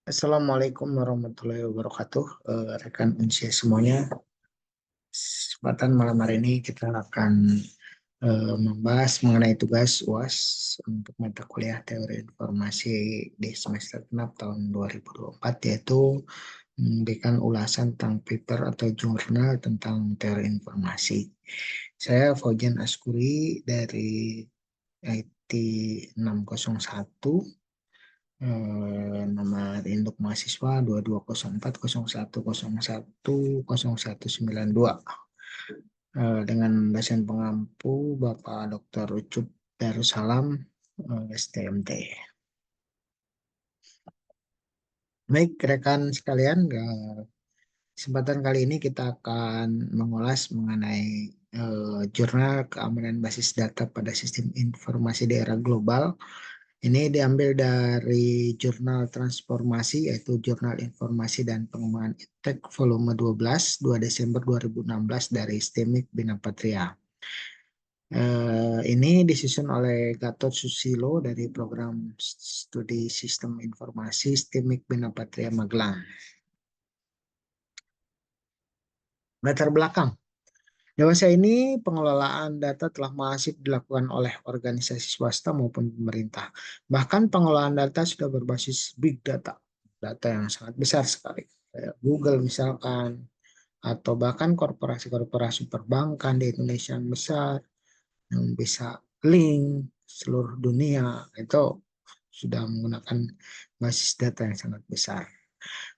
Assalamualaikum warahmatullahi wabarakatuh, rekan unsia semuanya. Kesempatan malam hari ini kita akan membahas mengenai tugas UAS untuk mata kuliah Teori Informasi di semester genap tahun 2024, yaitu memberikan ulasan tentang paper atau jurnal tentang teori informasi. Saya Faujan Askuri dari IT 601. Nomor induk mahasiswa 220401010192, dengan dosen pengampu Bapak Dr. Ucup Darussalam, STMT. Baik rekan sekalian, kesempatan kali ini kita akan mengulas mengenai jurnal keamanan basis data pada sistem informasi di era global. Ini diambil dari jurnal transformasi, yaitu Jurnal Informasi dan Pengembangan Iptek volume 12, 2 Desember 2016 dari STEMIC Bina Patria. Ini disusun oleh Gatot Susilo dari program studi sistem informasi STEMIC Bina Patria Magelang. Latar belakang. Dewasa ini pengelolaan data telah masif dilakukan oleh organisasi swasta maupun pemerintah. Bahkan pengelolaan data sudah berbasis big data, data yang sangat besar sekali. Kayak Google misalkan, atau bahkan korporasi-korporasi perbankan di Indonesia yang besar, yang bisa link seluruh dunia, itu sudah menggunakan basis data yang sangat besar.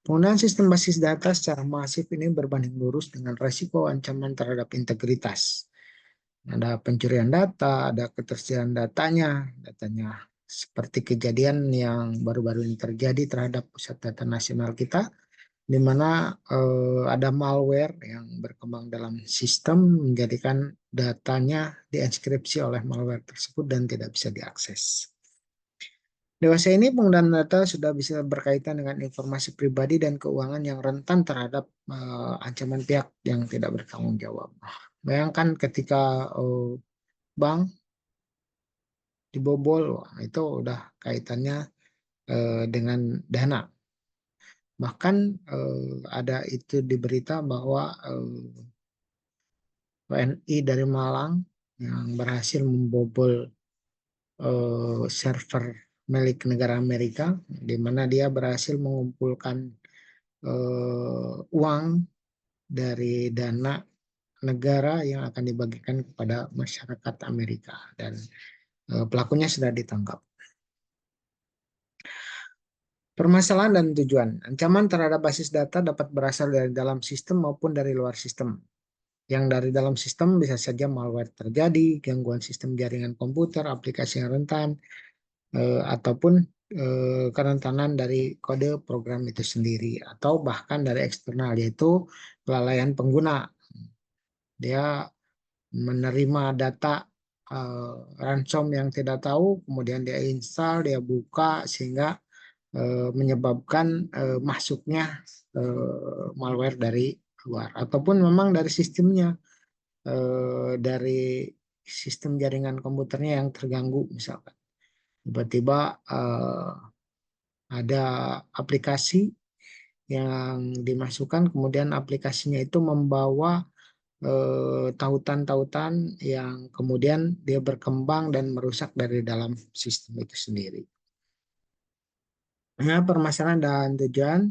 Penggunaan sistem basis data secara masif ini berbanding lurus dengan resiko ancaman terhadap integritas. Ada pencurian data, ada ketersediaan datanya seperti kejadian yang baru-baru ini terjadi terhadap pusat data nasional kita, di mana ada malware yang berkembang dalam sistem menjadikan datanya dienkripsi oleh malware tersebut dan tidak bisa diakses. Dewasa ini penggunaan data sudah bisa berkaitan dengan informasi pribadi dan keuangan yang rentan terhadap ancaman pihak yang tidak bertanggung jawab. Bayangkan ketika bank dibobol, itu udah kaitannya dengan dana. Bahkan ada itu di berita bahwa WNI dari Malang yang berhasil membobol server milik negara Amerika, di mana dia berhasil mengumpulkan uang dari dana negara yang akan dibagikan kepada masyarakat Amerika, dan pelakunya sudah ditangkap. Permasalahan dan tujuan. Ancaman terhadap basis data dapat berasal dari dalam sistem maupun dari luar sistem. Yang dari dalam sistem bisa saja malware terjadi, gangguan sistem jaringan komputer, aplikasi yang rentan, ataupun kerentanan dari kode program itu sendiri, atau bahkan dari eksternal, yaitu kelalaian pengguna. Dia menerima data ransom yang tidak tahu, kemudian dia install, dia buka, sehingga menyebabkan masuknya malware dari luar, ataupun memang dari sistemnya, dari sistem jaringan komputernya yang terganggu. Misalkan tiba-tiba ada aplikasi yang dimasukkan, kemudian aplikasinya itu membawa tautan-tautan yang kemudian dia berkembang dan merusak dari dalam sistem itu sendiri. Nah, permasalahan dan tujuan.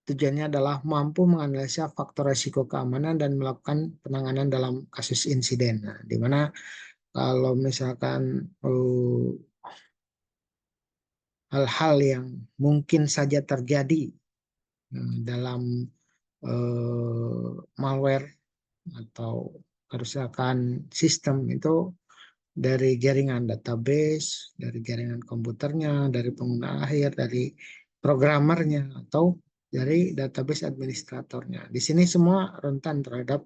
Tujuannya adalah mampu menganalisa faktor risiko keamanan dan melakukan penanganan dalam kasus insiden. Nah, di mana kalau misalkan hal-hal yang mungkin saja terjadi dalam malware atau kerusakan sistem itu dari jaringan database, dari jaringan komputernya, dari pengguna akhir, dari programmernya, atau dari database administratornya. Di sini semua rentan terhadap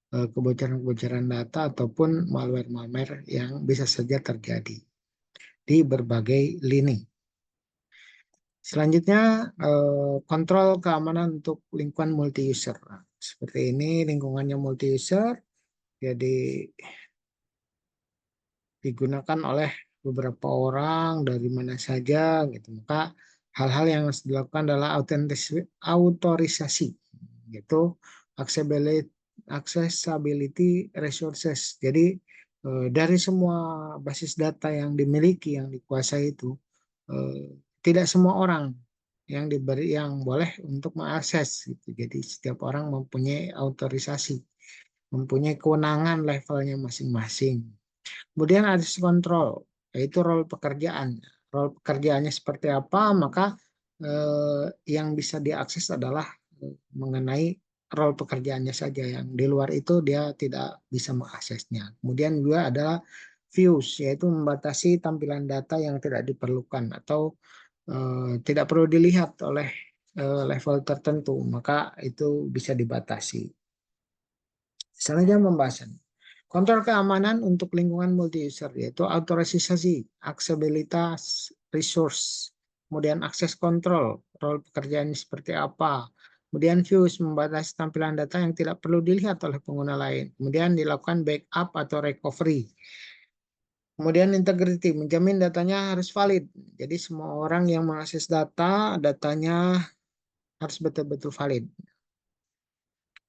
kebocoran-kebocoran data ataupun malware-malware yang bisa saja terjadi di berbagai lini. Selanjutnya, kontrol keamanan untuk lingkungan multi-user. Seperti ini lingkungannya multi-user, jadi digunakan oleh beberapa orang dari mana saja gitu. Maka hal-hal yang harus dilakukan adalah autorisasi, yaitu accessibility, accessibility resources. Jadi dari semua basis data yang dimiliki, yang dikuasai itu, tidak semua orang yang boleh untuk mengakses gitu. Jadi setiap orang mempunyai autorisasi, mempunyai kewenangan levelnya masing-masing. Kemudian ada kontrol, yaitu role pekerjaan. Role pekerjaannya seperti apa, maka yang bisa diakses adalah mengenai role pekerjaannya saja. Yang di luar itu dia tidak bisa mengaksesnya. Kemudian juga adalah views, yaitu membatasi tampilan data yang tidak diperlukan atau tidak perlu dilihat oleh level tertentu, maka itu bisa dibatasi. Selanjutnya pembahasan. Kontrol keamanan untuk lingkungan multi-user, yaitu autorisasi, aksesibilitas, resource, kemudian akses kontrol, role pekerjaan seperti apa, kemudian views, membatasi tampilan data yang tidak perlu dilihat oleh pengguna lain, kemudian dilakukan backup atau recovery, kemudian integrity, menjamin datanya harus valid, jadi semua orang yang mengakses data, datanya harus betul-betul valid.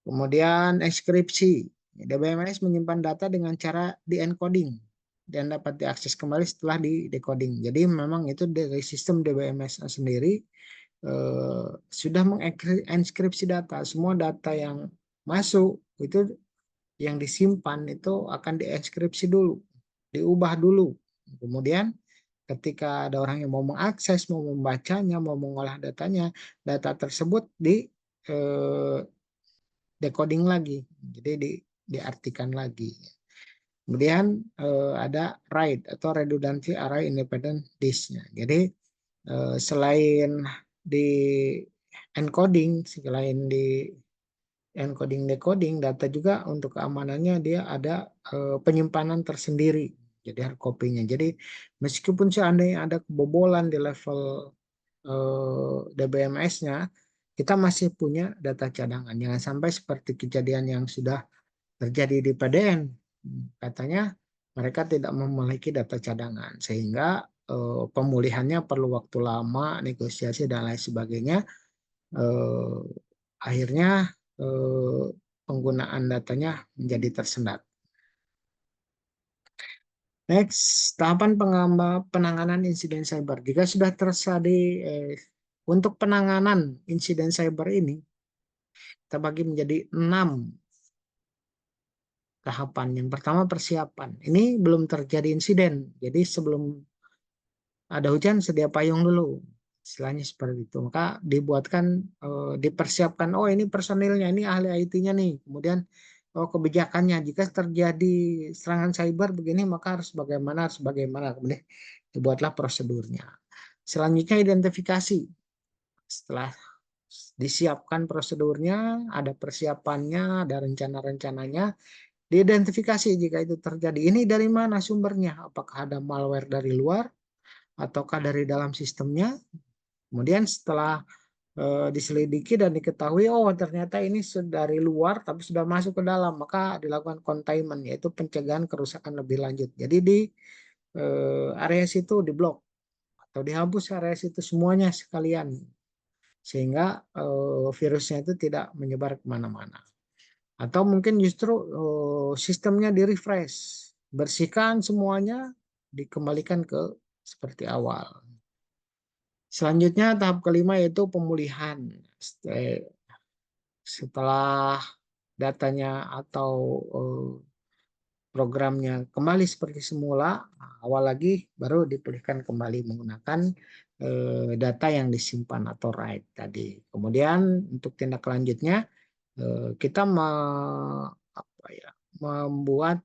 Kemudian enkripsi. DBMS menyimpan data dengan cara di-encoding dan dapat diakses kembali setelah di-decoding. Jadi memang itu dari sistem DBMS sendiri sudah mengenkripsi data. Semua data yang masuk itu yang disimpan itu akan dienkripsi dulu, diubah dulu. Kemudian ketika ada orang yang mau mengakses, mau membacanya, mau mengolah datanya, data tersebut di eh, decoding lagi, jadi diartikan lagi. Kemudian ada RAID atau redundancy array independent disk. Jadi selain di encoding, selain di encoding decoding, data juga untuk keamanannya dia ada penyimpanan tersendiri. Jadi hard copy-nya. Jadi meskipun seandainya ada kebobolan di level DBMS-nya, kita masih punya data cadangan. Jangan sampai seperti kejadian yang sudah terjadi di PDN. Katanya mereka tidak memiliki data cadangan, sehingga pemulihannya perlu waktu lama, negosiasi dan lain sebagainya. Eh, Akhirnya eh, penggunaan datanya menjadi tersendat. Next, tahapan penanganan insiden cyber. Jika sudah terjadi untuk penanganan insiden cyber ini, kita bagi menjadi 6 tahapan. Yang pertama persiapan. Ini belum terjadi insiden. Jadi sebelum ada hujan sedia payung dulu. Istilahnya seperti itu. Maka dibuatkan, dipersiapkan. Oh ini personilnya, ini ahli IT-nya nih. Kemudian oh kebijakannya. Jika terjadi serangan cyber begini maka harus bagaimana, harus bagaimana. Kemudian dibuatlah prosedurnya. Selanjutnya identifikasi. Setelah disiapkan prosedurnya, ada persiapannya, ada rencana-rencananya, diidentifikasi jika itu terjadi. Ini dari mana sumbernya? Apakah ada malware dari luar ataukah dari dalam sistemnya? Kemudian setelah diselidiki dan diketahui, oh ternyata ini sudah dari luar tapi sudah masuk ke dalam, maka dilakukan containment, yaitu pencegahan kerusakan lebih lanjut. Jadi di area situ diblok atau dihapus area situ semuanya sekalian, sehingga virusnya itu tidak menyebar kemana-mana. Atau mungkin justru sistemnya di refresh, bersihkan semuanya, dikembalikan ke seperti awal. Selanjutnya tahap kelima yaitu pemulihan. Setelah datanya atau programnya kembali seperti semula, awal lagi baru dipulihkan kembali menggunakan data yang disimpan atau RAID tadi. Kemudian untuk tindak lanjutnya kita membuat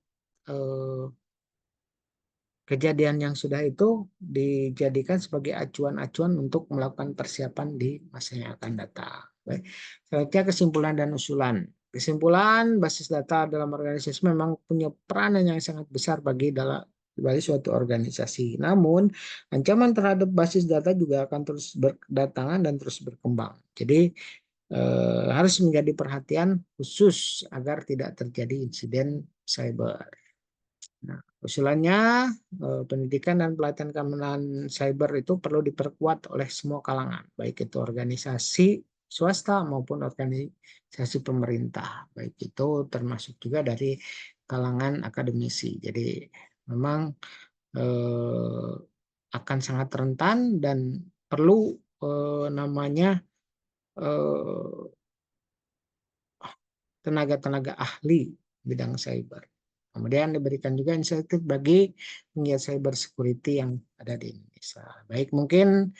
kejadian yang sudah itu dijadikan sebagai acuan-acuan untuk melakukan persiapan di masa yang akan datang. Baik. Selanjutnya kesimpulan dan usulan. Kesimpulan, basis data dalam organisasi memang punya peranan yang sangat besar bagi suatu organisasi. Namun, ancaman terhadap basis data juga akan terus berdatangan dan terus berkembang. Jadi, harus menjadi perhatian khusus agar tidak terjadi insiden cyber. Nah, Usulannya, pendidikan dan pelatihan keamanan cyber itu perlu diperkuat oleh semua kalangan, baik itu organisasi swasta maupun organisasi pemerintah, baik itu termasuk juga dari kalangan akademisi. Jadi memang eh, akan sangat rentan dan perlu namanya eh, tenaga-tenaga ahli bidang cyber. Kemudian diberikan juga insentif bagi penggiat cyber security yang ada di Indonesia. Baik, mungkin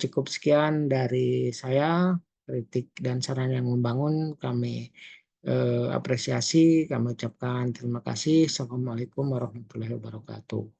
cukup sekian dari saya, kritik dan saran yang membangun kami apresiasi, kami ucapkan terima kasih. Assalamualaikum warahmatullahi wabarakatuh.